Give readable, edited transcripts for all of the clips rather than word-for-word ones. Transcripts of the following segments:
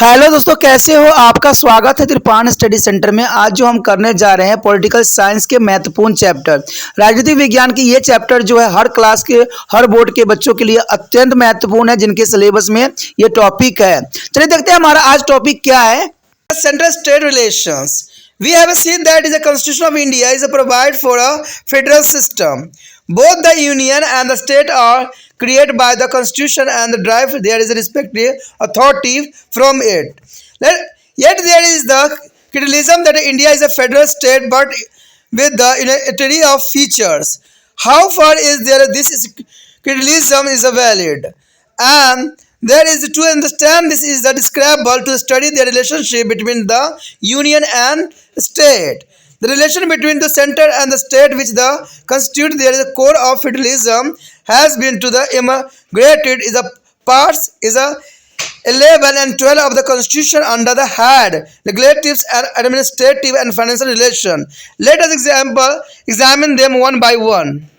Hello दोस्तों, कैसे हो? आपका स्वागत है त्रिपान स्टडी सेंटर में। आज जो हम करने जा रहे हैं पॉलिटिकल साइंस के महत्वपूर्ण चैप्टर राजनीतिक विज्ञान की ये चैप्टर जो है हर क्लास के हर बोर्ड के बच्चों के लिए अत्यंत महत्वपूर्ण है, जिनके सिलेबस में ये टॉपिक है। चलिए देखते हैं हमारा आज टॉपिक क्या है। Central state relations. We have seen that is the Constitution of India is a provide for a federal system. Both the union and the state are created by the Constitution and the drive there is a respective authority from it. Yet there is the criticism that India is a federal state but with the unity of features. How far is there this criticism is valid? And there is to understand this is the describable to study the relationship between the union and state. The relation between the center and the state which the constitute there is a core of federalism has been to the immigrated is a parts is a 11 and 12 of the constitution under the head legislative and administrative and financial relation. Let us examine them one by one.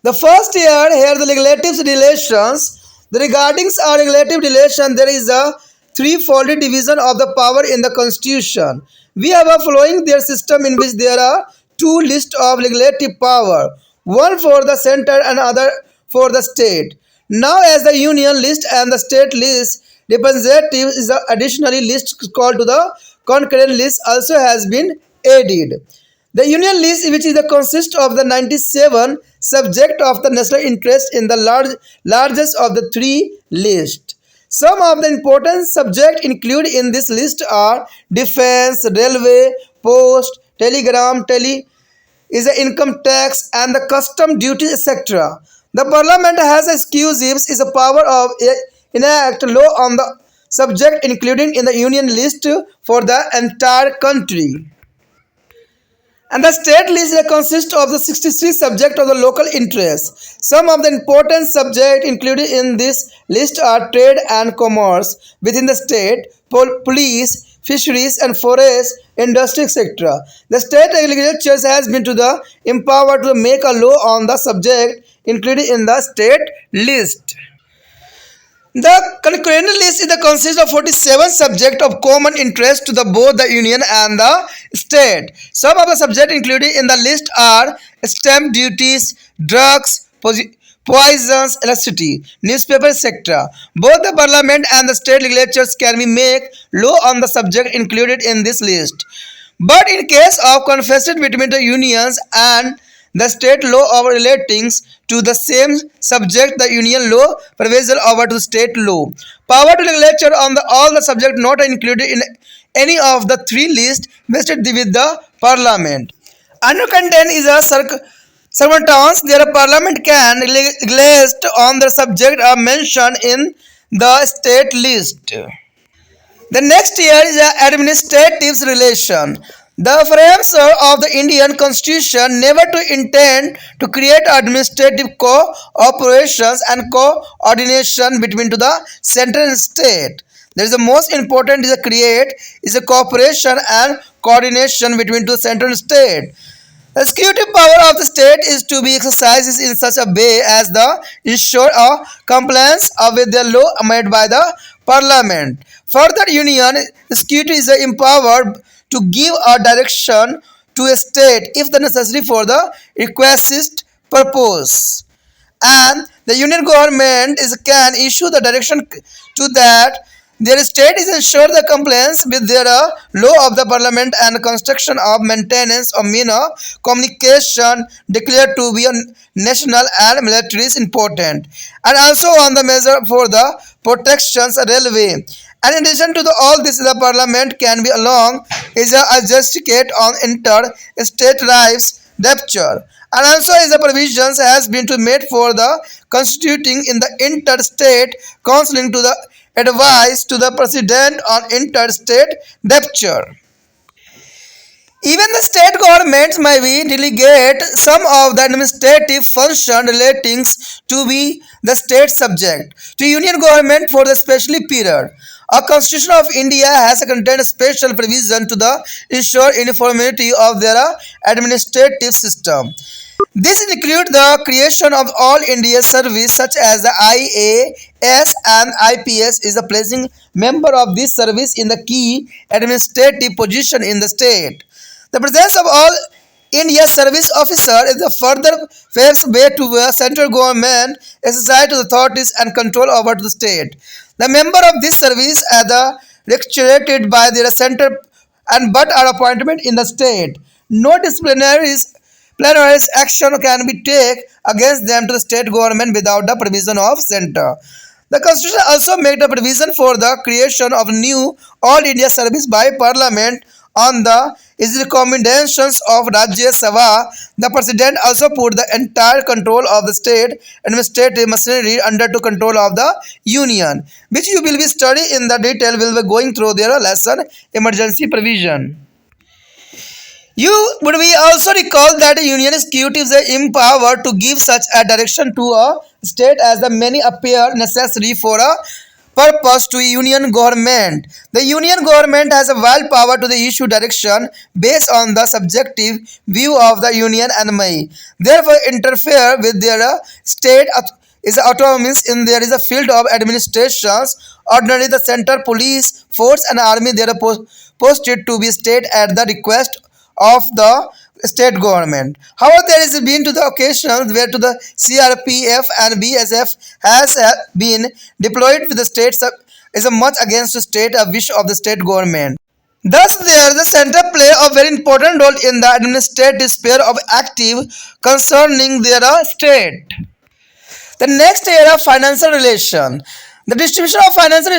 The first here the legislative relations. The regarding our relative relation, there is a threefold division of the power in the constitution. We have a following their system in which there are two lists of legislative power, one for the center and other for the state. Now as the union list and the state list representative is the additionally list called to the concurrent list also has been added. The union list, which is the consist of the 97 subject of the national interest in the largest of the three lists. Some of the important subjects included in this list are defense, railway, post, telegram, is the income tax and the custom duties, etc. The parliament has exclusive is a power of enact law on the subject including in the union list for the entire country. And the state list consists of the 63 subjects of the local interest. Some of the important subjects included in this list are trade and commerce within the state, police, fisheries and forest, industry, etc. The state legislature has been to the empowered to make a law on the subject included in the state list. The concurrent list is the consist of 47 subjects of common interest to the both the union and the state. Some of the subjects included in the list are stamp duties, drugs, poisons, electricity, newspaper, etc. Both the parliament and the state legislatures can be make law on the subject included in this list. But in case of conflict between the unions and the state law of relating to the same subject, the union law prevails over to state law. Power to legislature on all the subject not included in any of the three lists vested with the parliament. Under content is a circumstance there a parliament can legislate on the subject are mentioned in the state list. The next year is the administrative relation. The frames of the Indian Constitution never to intend to create administrative cooperations and coordination between to the center and state. There is the most important is a create is a cooperation and coordination between the center and state. The executive power of the state is to be exercised in such a way as the ensure a compliance with the law made by the parliament. Further, union executive is empowered to give a direction to a state if the necessary for the requested purpose, and the union government can issue the direction to that their state is ensure the compliance with their law of the parliament and construction of maintenance of mean of communication declared to be a national and military is important, and also on the measure for the protections railway. And in addition to all this, the parliament can be along is a adjudicate on inter-state rights rupture. And also is a provisions has been to made for the constituting in the interstate counseling to the advice to the president on interstate rupture. Even the state governments may be delegate some of the administrative function relating to be the state subject to union government for the special period. A Constitution of India has contained special provision to the ensure uniformity of their administrative system. This includes the creation of all India service such as the IAS and IPS is the placing member of this service in the key administrative position in the state. The presence of all India service officer is the further paves way to where central government exercise authorities and control over the state. The member of this service are the regulated by their center and but are appointment in the state. No disciplinary action can be taken against them to the state government without the provision of center. The constitution also makes the provision for the creation of new all India service by parliament on the is recommendations of Rajya Sabha. The president also put the entire control of the state administrative machinery under to control of the union, which you will be studying in the detail. Will be going through their lesson emergency provision. You would we also recall that a union executive is empowered to give such a direction to a state as the many appear necessary for a purpose to union government. The union government has a wide power to the issue direction based on the subjective view of the union and may therefore interfere with their state is autonomous in there is a field of administrations. Ordinarily, the center police force and army they are posted to be state at the request of the state government. However, there has been to the occasions where to the CRPF and BSF has been deployed with the states is a much against the state a wish of the state government. Thus, there the center play a very important role in the administrative sphere of active concerning their state. The next area, financial relation. The distribution of financial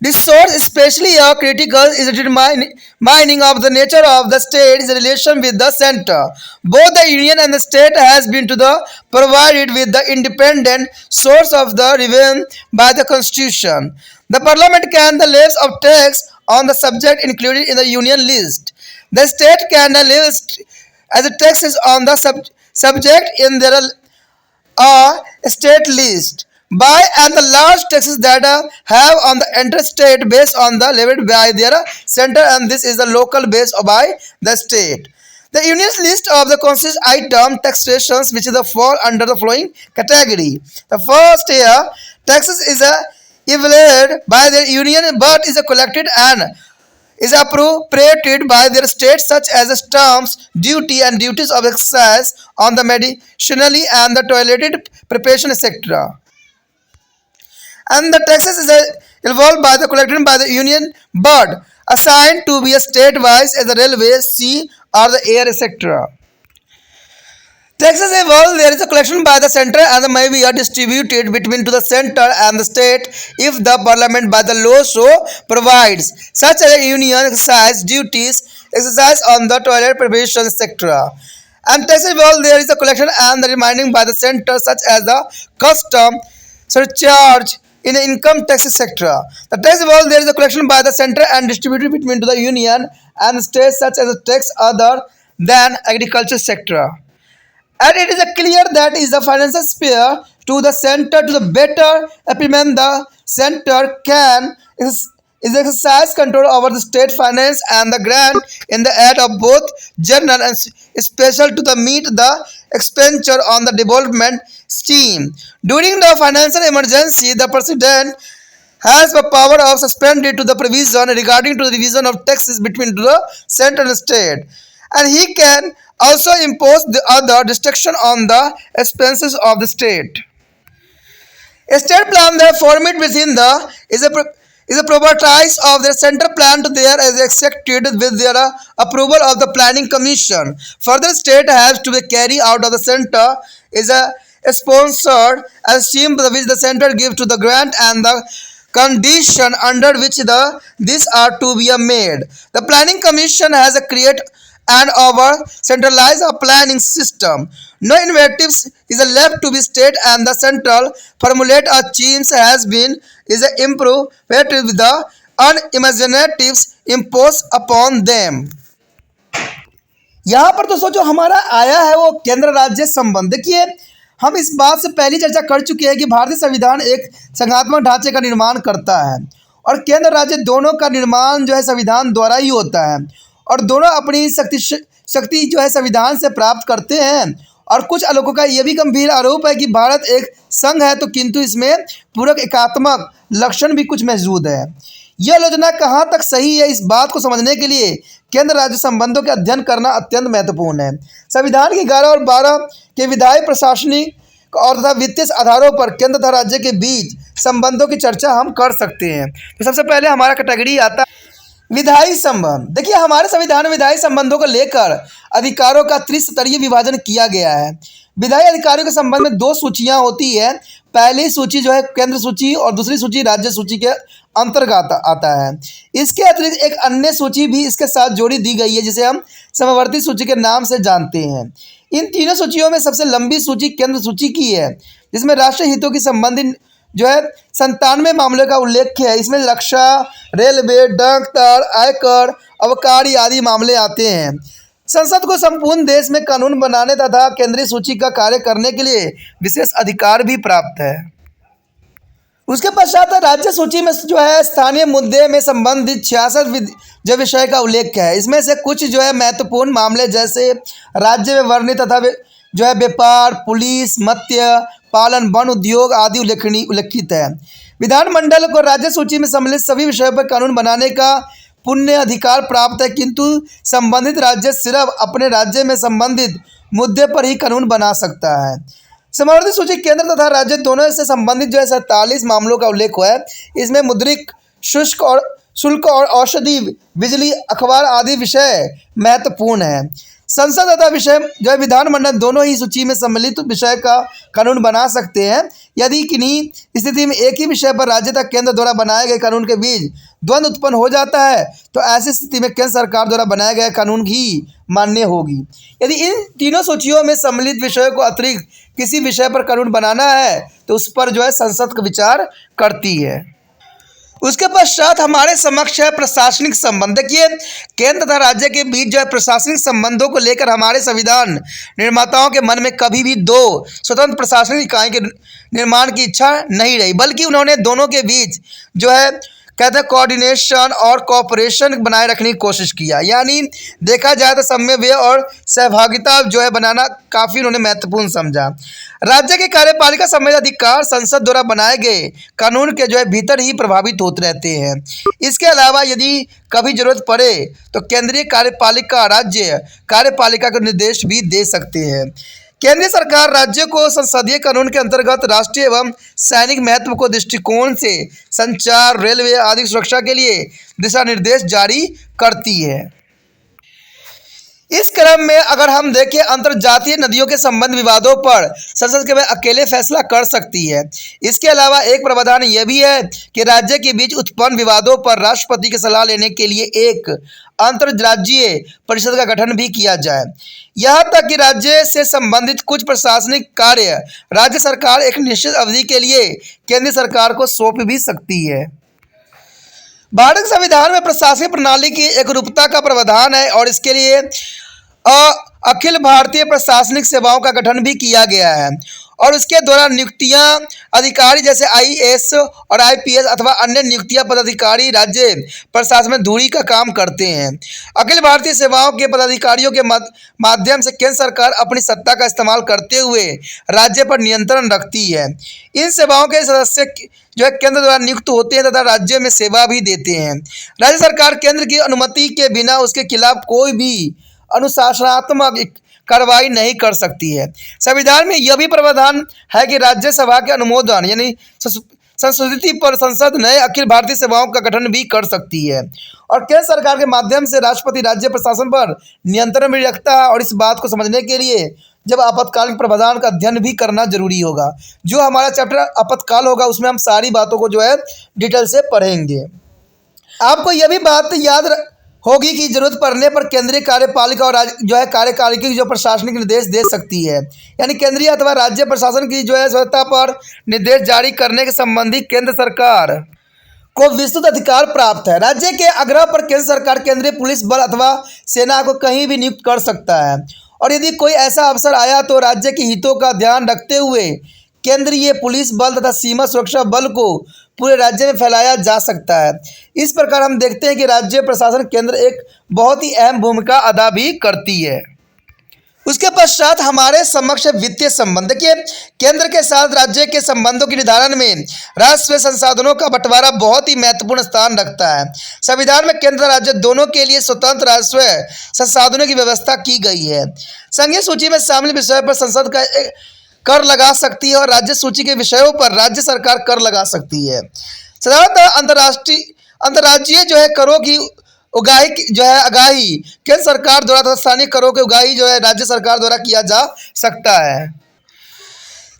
resource, especially critical, is determining of the nature of the state is a relation with the center. Both the union and the state has been to the provided with the independent source of the revenue by the constitution. The parliament can the levy of tax on the subject included in the union list. The state can list as a taxes on the subject in their state list by and the large taxes that have on the interstate based on the levied by their center and this is the local based by the state. The union's list of the consist item taxations which is the fall under the following category. The first year taxes is evaluated by the union but is collected and is appropriated by their states such as stamps, duty and duties of excise on the medicinally and the toileted preparation etc. And the taxes is involved by the collected by the union but assigned to be a state wise as the railway, sea or the air etc. Taxes involved there is a collection by the center and may be distributed between to the center and the state if the parliament by the law so provides. Such as a union exercise duties, exercise on the toilet preparation etc. And taxes involved there is a collection and the remaining by the center such as the custom, surcharge, in income tax etc. The tax involved there is a collection by the center and distributed between to the union and the state such as a tax other than agriculture sector. And it is clear that is the financial sphere to the center to the better implement the center can is exercise control over the state finance and the grant in the aid of both general and special to the meet the expenditure on the development scheme. During the financial emergency, the president has the power of suspended to the provision regarding to the division of taxes between the center and state. And he can also impose the other restriction on the expenses of the state. A state plan that formed within the is a properties of the center plan to there is executed with their approval of the planning commission. Further, state has to be carried out of the center is a sponsored and scheme which the center gives to the grant and the condition under which these are to be made. The planning commission has a create and over centralize a planning system. No innovatives is left to be state and the central formulate a change has been is improved with the unimaginatives imposed upon them. यहाँ पर दोस्तों जो हमारा आया है वो केंद्र राज्य संबंध। देखिए हम इस बात से पहले चर्चा कर चुके हैं कि भारतीय संविधान एक संघात्मक ढांचे का निर्माण करता है और केंद्र राज्य दोनों का निर्माण जो है संविधान द्वारा ही होता है और दोनों अपनी शक्ति जो है संविधान से प्राप्त करते हैं और कुछ आलोचकों का यह भी गंभीर आरोप है कि भारत एक संघ है तो किंतु इसमें पूरक एकात्मक लक्षण भी कुछ मौजूद है। यह आलोचना कहाँ तक सही है, इस बात को समझने के लिए केंद्र राज्य संबंधों का अध्ययन करना अत्यंत महत्वपूर्ण है। संविधान के 11 और 12 के विधायी, प्रशासनिक और तथा वित्तीय आधारों पर केंद्र तथा राज्य के बीच संबंधों की चर्चा हम कर सकते हैं। तो सबसे पहले हमारा कैटेगरी आता है विधायी संबंध। देखिए, हमारे संविधान में विधायी संबंधों को लेकर अधिकारों का त्रिस्तरीय विभाजन किया गया है। विधायी अधिकारियों के संबंध में 2 सूचियां होती है। पहली सूची जो है केंद्र सूची और दूसरी सूची राज्य सूची के अंतर्गत आता है। इसके अतिरिक्त एक अन्य सूची भी इसके साथ जोड़ी दी गई है जिसे हम समवर्ती सूची के नाम से जानते हैं। इन तीनों सूचियों में सबसे लंबी सूची केंद्र सूची की है, जिसमें राष्ट्रीय हितों की संबंधित जो है 97 मामले का उल्लेख है। इसमें रक्षा, रेलवे, डाक तार, आयकर, अबकारी आदि मामले आते हैं। संसद को संपूर्ण देश में कानून बनाने तथा केंद्रीय सूची का कार्य करने के लिए विशेष अधिकार भी प्राप्त है। उसके पश्चात राज्य सूची में जो है स्थानीय मुद्दे में संबंधित 66 जो विषय का उल्लेख है। इसमें से कुछ जो है महत्वपूर्ण मामले जैसे राज्य में वर्णित तथा जो है व्यापार, पुलिस, मत्स्य पालन, वन उद्योग आदि उल्लेखित है। विधानमंडल को राज्य सूची में सम्मिलित सभी विषयों पर कानून बनाने का पुण्य अधिकार प्राप्त है, किंतु संबंधित राज्य सिर्फ अपने राज्य में संबंधित मुद्दे पर ही कानून बना सकता है। समवर्ती सूची केंद्र तथा राज्य दोनों से संबंधित जो है 47 मामलों का उल्लेख हुआ है। इसमें मुद्रिक शुल्क और औषधि, बिजली, अखबार आदि विषय महत्वपूर्ण है। संसद तथा विषय जो है विधानमंडल दोनों ही सूची में सम्मिलित विषय का कानून बना सकते हैं। यदि किन्हीं स्थिति में एक ही विषय पर राज्य तथा केंद्र द्वारा बनाए गए कानून के बीच द्वंद्व उत्पन्न हो जाता है तो ऐसी स्थिति में केंद्र सरकार द्वारा बनाया गया कानून ही मान्य होगी। यदि इन तीनों सूचियों में सम्मिलित विषयों को अतिरिक्त किसी विषय पर कानून बनाना है तो उस पर जो है संसद का विचार करती है। उसके पश्चात हमारे समक्ष है प्रशासनिक संबंध। देखिए, केंद्र तथा राज्य के बीच जो है प्रशासनिक संबंधों को लेकर हमारे संविधान निर्माताओं के मन में कभी भी 2 स्वतंत्र प्रशासनिक इकाई के निर्माण की इच्छा नहीं रही, बल्कि उन्होंने दोनों के बीच जो है कहते हैं कोऑर्डिनेशन और कोऑपरेशन बनाए रखने की कोशिश किया। यानी देखा जाए तो समन्वय और सहभागिता जो है बनाना काफ़ी उन्होंने महत्वपूर्ण समझा। राज्य के कार्यपालिका संबंधी अधिकार संसद द्वारा बनाए गए कानून के जो है भीतर ही प्रभावित होते रहते हैं। इसके अलावा यदि कभी जरूरत पड़े तो केंद्रीय कार्यपालिका राज्य कार्यपालिका को निर्देश भी दे सकते हैं। केंद्रीय सरकार राज्य को संसदीय कानून के अंतर्गत राष्ट्रीय एवं सैनिक महत्व को दृष्टिकोण से संचार, रेलवे आदि सुरक्षा के लिए दिशा निर्देश जारी करती है। इस क्रम में अगर हम देखें अंतर्जातीय नदियों के संबंध विवादों पर संसद केवल अकेले फैसला कर सकती है। इसके अलावा एक प्रावधान यह भी है कि राज्य के बीच उत्पन्न विवादों पर राष्ट्रपति की सलाह लेने के लिए एक अंतर्राज्यीय परिषद का गठन भी किया जाए। यहाँ तक कि राज्य से संबंधित कुछ प्रशासनिक कार्य राज्य सरकार एक निश्चित अवधि के लिए केंद्र सरकार को सौंप भी सकती है। भारत संविधान में प्रशासनिक प्रणाली की एकरूपता का प्रावधान है और इसके लिए अखिल भारतीय प्रशासनिक सेवाओं का गठन भी किया गया है और उसके द्वारा नियुक्तियां अधिकारी जैसे आईएएस और आईपीएस अथवा अन्य नियुक्तियां पदाधिकारी राज्य प्रशासन में धुरी का काम करते हैं। अखिल भारतीय सेवाओं के पदाधिकारियों के माध्यम से केंद्र सरकार अपनी सत्ता का इस्तेमाल करते हुए राज्य पर नियंत्रण रखती है। इन सेवाओं के सदस्य जो है केंद्र द्वारा नियुक्त होते हैं तथा राज्य में सेवा भी देते हैं। राज्य सरकार केंद्र की अनुमति के बिना उसके खिलाफ कोई भी अनुशासनात्मक कार्रवाई नहीं कर सकती है। संविधान में यह भी प्रावधान है कि राज्यसभा के अनुमोदन यानी संशोधित पर संसद नए अखिल भारतीय सेवाओं का गठन भी कर सकती है और केंद्र सरकार के माध्यम से राष्ट्रपति राज्य प्रशासन पर नियंत्रण भी रखता है। और इस बात को समझने के लिए जब आपातकालीन प्रावधान का अध्ययन भी करना जरूरी होगा। जो हमारा चैप्टर आपातकाल होगा उसमें हम सारी बातों को जो है डिटेल से पढ़ेंगे। आपको यह भी बात याद होगी कि जरूरत पड़ने पर केंद्रीय कार्यपालिका और जो है कार्यपालिका की जो प्रशासनिक निर्देश दे सकती है, यानी केंद्रीय अथवा राज्य प्रशासन की जो है स्वतंत्रता पर निर्देश जारी करने के संबंधी केंद्र सरकार को विस्तृत अधिकार प्राप्त है। राज्य के आग्रह पर केंद्र सरकार केंद्रीय पुलिस बल अथवा सेना को कहीं भी नियुक्त कर सकता है और यदि कोई ऐसा अवसर आया तो राज्य के हितों का ध्यान रखते हुए केंद्रीय पुलिस बल तथा सीमा सुरक्षा बल को पूरे राज्य में फैलाया जा सकता है। इस प्रकार हम देखते हैं कि राज्य प्रशासन केंद्र एक बहुत ही अहम भूमिका अदा भी करती है। उसके पश्चात हमारे समक्ष वित्तीय संबंध। देखिए, केंद्र के साथ राज्य के संबंधों के निर्धारण में राष्ट्रीय संसाधनों का बंटवारा बहुत ही महत्वपूर्ण स्थान रखता है। संविधान में केंद्र राज्य दोनों के लिए स्वतंत्र राष्ट्रीय संसाधनों की व्यवस्था की गई है। संघीय सूची में शामिल विषयों पर संसद का कर लगा सकती है और राज्य सूची के विषयों पर राज्य सरकार कर लगा सकती है। साधारणतः अंतर्राज्यीय जो है करों की आगाही केंद्र सरकार द्वारा तथा स्थानीय करों की उगाही जो है राज्य सरकार द्वारा किया जा सकता है।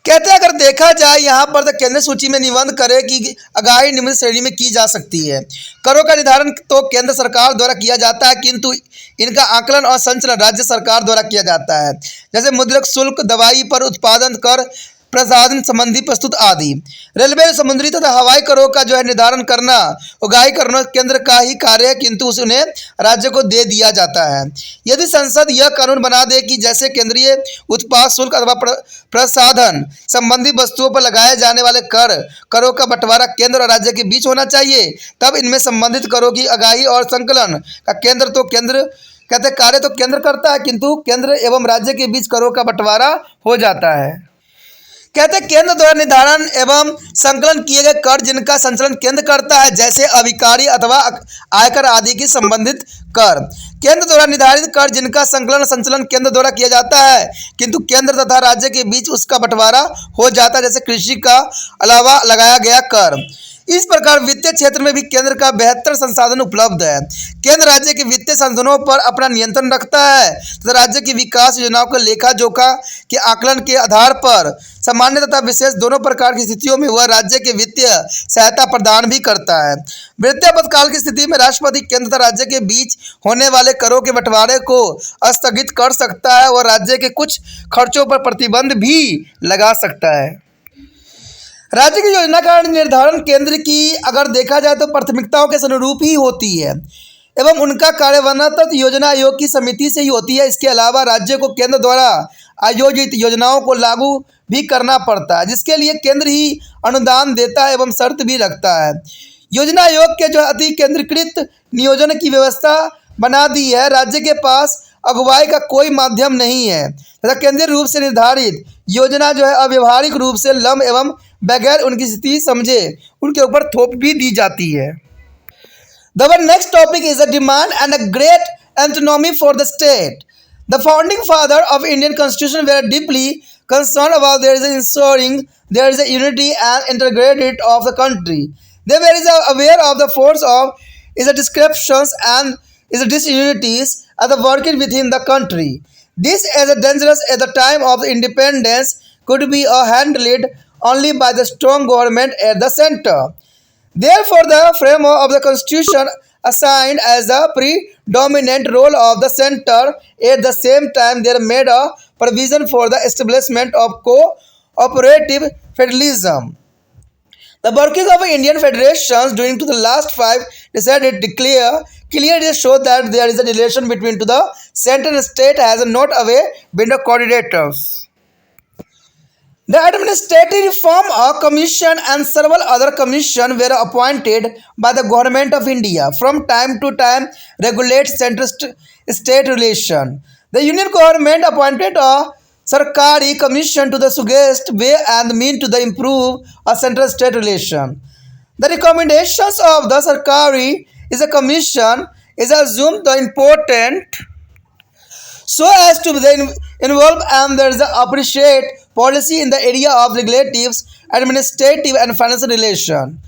कहते हैं अगर देखा जाए यहाँ पर तो केंद्र सूची में निबंध करे की आगाही निम्न श्रेणी में की जा सकती है। करों का निर्धारण तो केंद्र सरकार द्वारा किया जाता है, किंतु इनका आकलन और संचालन राज्य सरकार द्वारा किया जाता है, जैसे मुद्रक शुल्क, दवाई पर उत्पादन कर, प्रसाधन संबंधी प्रस्तुत आदि। रेलवे, समुद्री तथा हवाई करों का जो है निर्धारण करना, उगाही करना केंद्र का ही कार्य है, किंतु उन्हें राज्य को दे दिया जाता है। यदि संसद यह कानून बना दे कि जैसे केंद्रीय उत्पाद शुल्क अथवा प्रसाधन संबंधी वस्तुओं पर लगाए जाने वाले करों का बंटवारा केंद्र और राज्य के बीच होना चाहिए, तब इनमें संबंधित करों की आगाही और संकलन का कार्य तो केंद्र करता है, किंतु केंद्र एवं राज्य के बीच करों का बंटवारा हो जाता है। कहते हैं केंद्र द्वारा निर्धारण एवं संकलन किए गए कर जिनका संचालन केंद्र करता है, जैसे अभिकारी अथवा आयकर आदि की संबंधित कर। केंद्र द्वारा निर्धारित कर जिनका संचालन केंद्र द्वारा किया जाता है, किंतु केंद्र तथा राज्य के बीच उसका बंटवारा हो जाता है, जैसे कृषि का अलावा लगाया गया कर। इस प्रकार वित्तीय क्षेत्र में भी केंद्र का बेहतर संसाधन उपलब्ध है। केंद्र राज्य के वित्तीय संसाधनों पर अपना नियंत्रण रखता है तथा राज्य की विकास योजनाओं को लेखा जोखा के आकलन के आधार पर सामान्य तथा विशेष दोनों प्रकार की स्थितियों में वह राज्य के वित्तीय सहायता प्रदान भी करता है। वित्तीय आपातकाल की स्थिति में राष्ट्रपति केंद्र तथा राज्य के बीच होने वाले करों के बंटवारे को स्थगित कर सकता है और राज्य के कुछ खर्चों पर प्रतिबंध भी लगा सकता है। राज्य की योजना का निर्धारण केंद्र की अगर देखा जाए तो प्राथमिकताओं के अनुरूप ही होती है एवं उनका कार्यान्वयन योजना आयोग की समिति से ही होती है। इसके अलावा राज्य को केंद्र द्वारा आयोजित योजनाओं को लागू भी करना पड़ता है, जिसके लिए केंद्र ही अनुदान देता है एवं शर्त भी रखता है। योजना आयोग के जो अति केंद्रीकृत नियोजन की व्यवस्था बना दी है। राज्य के पास अगुवाई का कोई माध्यम नहीं है तथा केंद्रीय रूप से निर्धारित योजना जो है अव्यवहारिक रूप से लंब एवं बगैर उनकी स्थिति समझे उनके ऊपर थोप भी दी जाती है। The next topic is a demand and a great autonomy for the state. The founding father of Indian Constitution were deeply concerned about ensuring there is a unity and integrity of the country. They were aware of the force of is descriptions and is disunities at the working within the country. This is dangerous at the time of independence could be handled only by the strong government at the center. Therefore, the framework of the Constitution assigned as the predominant role of the center. At the same time, there made a provision for the establishment of cooperative federalism. The working of Indian federations during to the last 5 decades clearly show that there is a relation between to the center and state has not away been the coordinators. The Administrative Reform Commission and several other commissions were appointed by the Government of India from time to time regulate center-state relation. The Union Government appointed a Sarkari Commission to the suggest way and mean to the improve a central-state relation. The recommendations of the Sarkari is a commission is assumed the important so as to involve and there is a appreciate policy in the area of regulatives, administrative and financial relation.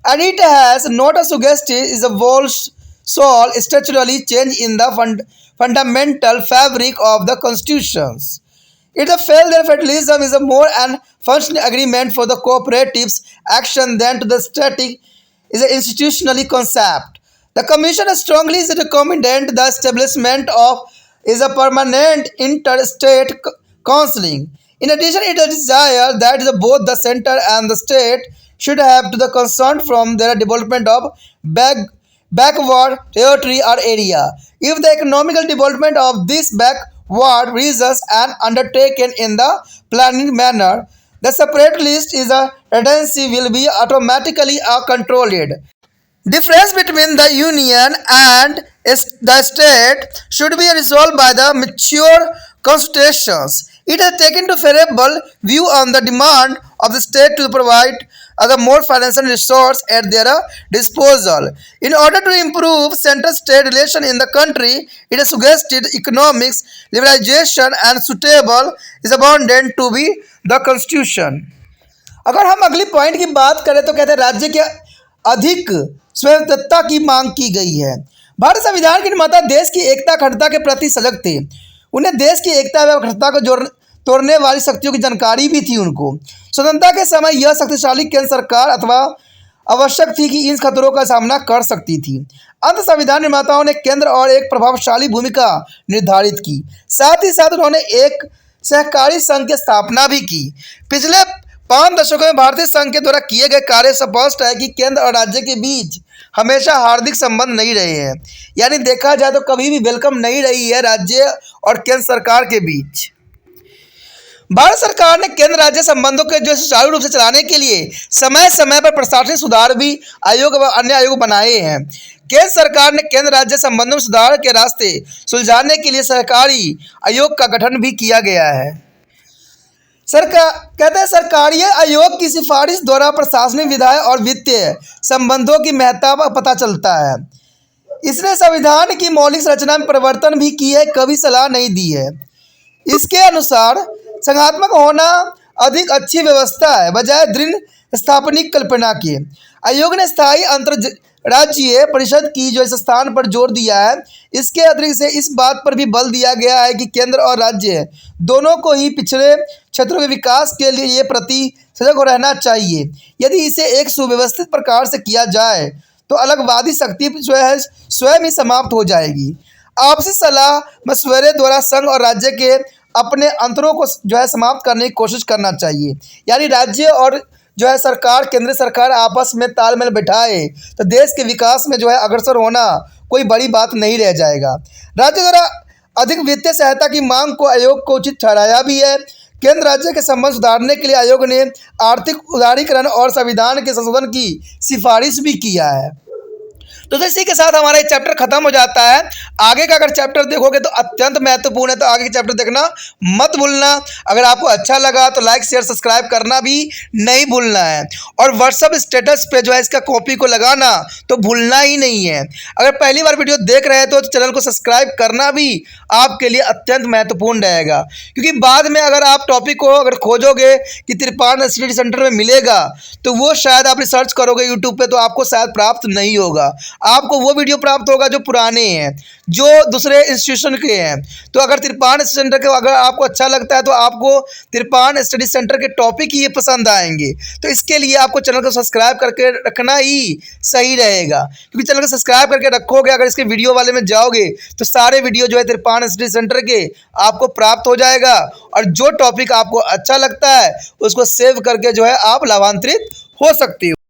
And it has not a suggested is a whole soul structurally change in the fundamental fabric of the constitutions. It is felt that federalism is a more and functional agreement for the cooperatives action than to the static is an institutionally concept. The Commission strongly is recommended the establishment of is a permanent interstate counseling. In addition, it is desired that both the center and the state should have to the consent from their development of backward territory or area. If the economical development of this backward regions are undertaken in the planning manner, the separate list is a tendency will be automatically controlled. Difference between the union and the state should be resolved by the mature consultations. It has taken to favorable view on the demand of the state to provide other more financial resource at their disposal. In order to improve central-state relation in the country, it has suggested economics liberalization and suitable is abundant to be the constitution. अगर हम अगली point की बात करें तो कहते हैं राज्य के अधिक स्वायत्तता की मांग की गई है। भारत संविधान के निर्माता देश की एकता अखंडता के प्रति सजग थे। उन्हें देश की एकता व अखंडता को तोड़ने वाली शक्तियों की जानकारी भी थी। उनको स्वतंत्रता के समय यह शक्तिशाली केंद्र सरकार अथवा आवश्यक थी कि इन खतरों का सामना कर सकती थी। अंत संविधान निर्माताओं ने केंद्र और एक प्रभावशाली भूमिका निर्धारित की। साथ ही साथ उन्होंने एक सहकारी संघ की स्थापना भी की। पिछले 5 दशकों में भारतीय संघ के द्वारा किए गए कार्य स्पष्ट है कि केंद्र और राज्य के बीच हमेशा हार्दिक संबंध नहीं रहे हैं। यानी देखा जाए तो कभी भी वेलकम नहीं रही है राज्य और केंद्र सरकार के बीच। भारत सरकार ने केंद्र राज्य संबंधों के जो सुचारू रूप से चलाने के लिए समय समय पर प्रशासनिक सुधार भी आयोग व अन्य आयोग बनाए हैं। केंद्र सरकार ने केंद्र राज्य संबंधों में सुधार के रास्ते सुलझाने के लिए सहकारी आयोग का गठन भी किया गया है। सरकारी आयोग की सिफारिश द्वारा प्रशासनिक विधायी और वित्तीय संबंधों की महत्ता का पता चलता है। इसने संविधान की मौलिक संरचना में परिवर्तन भी किए है, कभी सलाह नहीं दी है। इसके अनुसार संघात्मक होना अधिक अच्छी व्यवस्था है बजाय दृढ़ स्थापनिक कल्पना के। आयोग ने स्थायी अंतरराज्यीय परिषद की जो इस स्थान पर जोर दिया है। इसके अतिरिक्त से इस बात पर भी बल दिया गया है कि केंद्र और राज्य दोनों को ही पिछड़े क्षेत्रों के विकास के लिए ये प्रति सजग रहना चाहिए। यदि इसे एक सुव्यवस्थित प्रकार से किया जाए तो अलगवादी शक्ति जो है स्वयं ही समाप्त हो जाएगी। आपसी सलाह मशवरे द्वारा संघ और राज्य के अपने अंतरों को जो है समाप्त करने की कोशिश करना चाहिए। यानी राज्य और जो है सरकार, केंद्र सरकार आपस में तालमेल बैठाए तो देश के विकास में जो है अग्रसर होना कोई बड़ी बात नहीं रह जाएगा। राज्य द्वारा अधिक वित्तीय सहायता की मांग को आयोग को उचित ठहराया भी है। केंद्र राज्य के संबंध सुधारने के लिए आयोग ने आर्थिक उदारीकरण और संविधान के संशोधन की सिफारिश भी किया है। तो इसी के साथ हमारा ये चैप्टर खत्म हो जाता है। आगे का अगर चैप्टर देखोगे तो अत्यंत महत्वपूर्ण है, तो आगे के चैप्टर देखना मत भूलना। अगर आपको अच्छा लगा तो लाइक शेयर सब्सक्राइब करना भी नहीं भूलना है। और व्हाट्सअप स्टेटस पे जो है इसका कॉपी को लगाना तो भूलना ही नहीं है। अगर पहली बार वीडियो देख रहे हैं तो चैनल को सब्सक्राइब करना भी आपके लिए अत्यंत महत्वपूर्ण रहेगा, क्योंकि बाद में अगर आप टॉपिक को अगर खोजोगे कि तिरपान स्टडी सेंटर में मिलेगा तो वो शायद आप रिसर्च करोगे यूट्यूब पे तो आपको शायद प्राप्त नहीं होगा। आपको वो वीडियो प्राप्त होगा जो पुराने हैं, जो दूसरे इंस्टीट्यूशन के हैं। तो अगर तिरपान स्टडी सेंटर के अगर आपको अच्छा लगता है तो आपको तिरपान स्टडी सेंटर के टॉपिक ही ये पसंद आएंगे। तो इसके लिए आपको चैनल को सब्सक्राइब करके रखना ही सही रहेगा, क्योंकि चैनल को सब्सक्राइब करके रखोगे, अगर इसके वीडियो वाले में जाओगे तो सारे वीडियो जो है तिरपान स्टडी सेंटर के आपको प्राप्त हो जाएगा। और जो टॉपिक आपको अच्छा लगता है उसको सेव करके जो है आप लाभान्वित हो सकते हो।